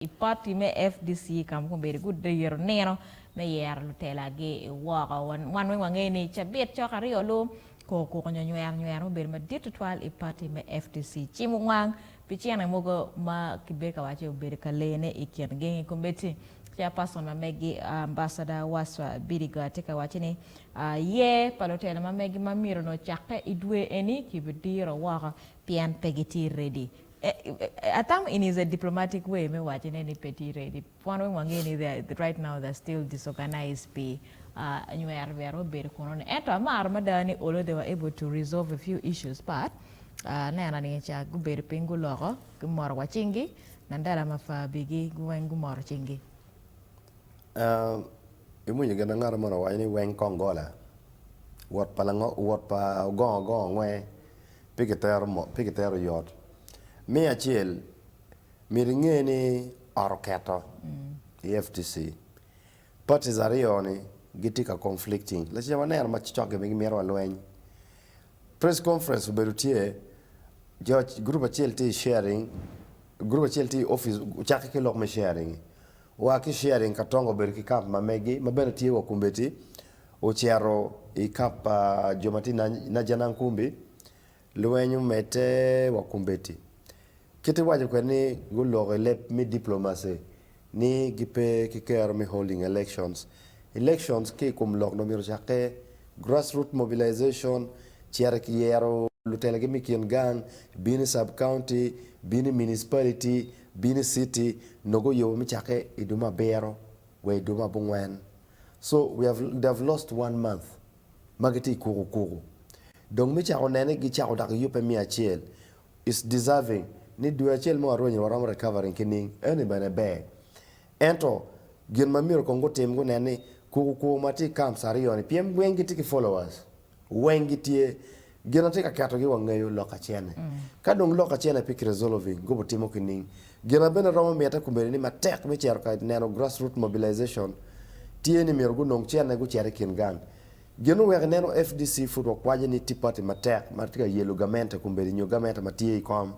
I party me FDC kam ko be good de Yero Nino me yer Lutela ge waka wan wange ni chabet chokari olo koko nyer be ma tutwal I party me FDC chimwang pichiana mogo ma kibeka wache be kalene ikien ge kombeti chairperson ma megi ambassador Waswa Birigwa tika wachini ye palotela ma megi ma miro no chakka idwe eni kibidiro waka pian pegiti ready. Atam in is a diplomatic way, me watching any petty ready. One way right now they're still disorganized be new area better corona. And Madani, although they were able to resolve a few issues, but Nana Nature Guberi Pingu Logo, Gumor Wachingi, Nandara Mafa Bigi, Gwen Gumor Chingi. You get another man of any wonkom gola. What palango, what pa go away, pick a terror yacht. Me a chill, miringeni arokato, FTC. Parties are rioni, gitika conflicting. Let's have an air much talk about mero alwen. Press conference berutie, George group of chill sharing, group of chill office, chakiki lock me sharing. Waki sharing katongo beriki camp mamegi, maberutie wa kumbeti, ochero I camp jomati na janankumbi, luenyu mete wa kumbeti. Kiti waje kweni gulo lep mi diplomacy ni gipe kikero mi holding elections. Elections ki kumlok no miro chake grassroots mobilization chiara ki Yero Lutela gimi kiengang bini sub county bini municipality bini city nogo yo mi chake iduma bero we iduma bungwen. So they have lost 1 month. Magiti kuru. Donc mi chako nene gi chako dak yupe mi achiel is deserving. Ni duachel mo arwenye waram recovering kining eni bane be ento gin mamiro kongo tem go nene ku mati camp sarioni piem wengi tiki followers wengi tie gina tika kato gi wangeyo loka chene kadong loka chene pick resolving go botimo kining gina bene romo miata kumbeni ni matek mi cher ka neno grassroots mobilization tie ni mirgu nong chene go chere kingan gino wek neno FDC futwa kwaje ni tipati matek martika yelo gamente kumbeni nyo gamente matie ikom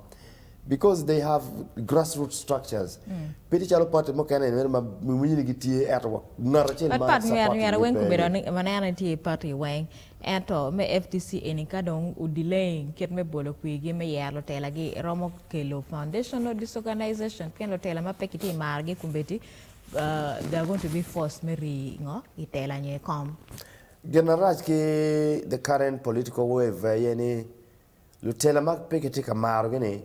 because they have grassroots structures. Piti chalo party mo kena ni ma mwini gitie atwa narachel ma support. But we are when kubera manana tie party wang ato me FTC eni kadong u delay ket me bolo kuigi me yer Lutela gi romo kelo foundation or disorganization ken Lutela ma pekiti margi kumbeti they are going to be forced me ngo itela nye kom. Generaj ki the current political wave yeni Lutela ma pekiti kamaro gini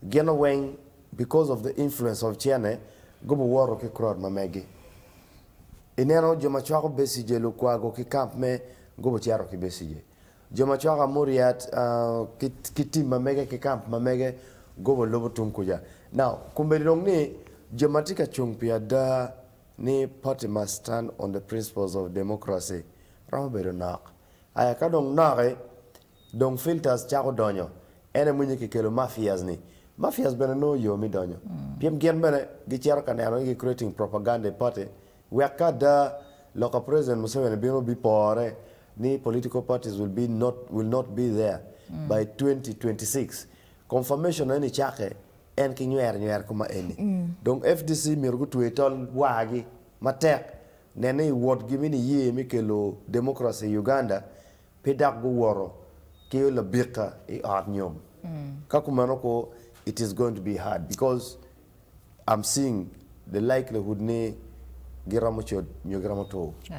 Gena weng because of the influence of Chiane go waro ke crowd mamegi. Ineno joma chwako besije lukwago ki camp me go chiaro ki besije. Joma chwaka muriat kitim mamege ki camp mamege go lobo tunkuja. Now kumbelong ni joma tika chungpia da ni party must stand on the principles of democracy. Ramo bedo nak. Aya kadong nake dong filters chako donyo. Ene mwenye kikelo mafias ni. Mafias bene no yo mi donyo. Piem gen bene gichero kaneno gi creating propaganda party. Weka da local president Museveni bino bi pore ni political parties will not be there by 2026. Confirmation any chake en ki nyer kuma eni. Donc FDC mirgu tuetol wagi matek nene word gimini ye mikelo democracy Uganda pedak go woro ke la bika e adnyom. Kakumano ko it is going to be hard because I'm seeing the likelihood ne giramucho nyogiramoto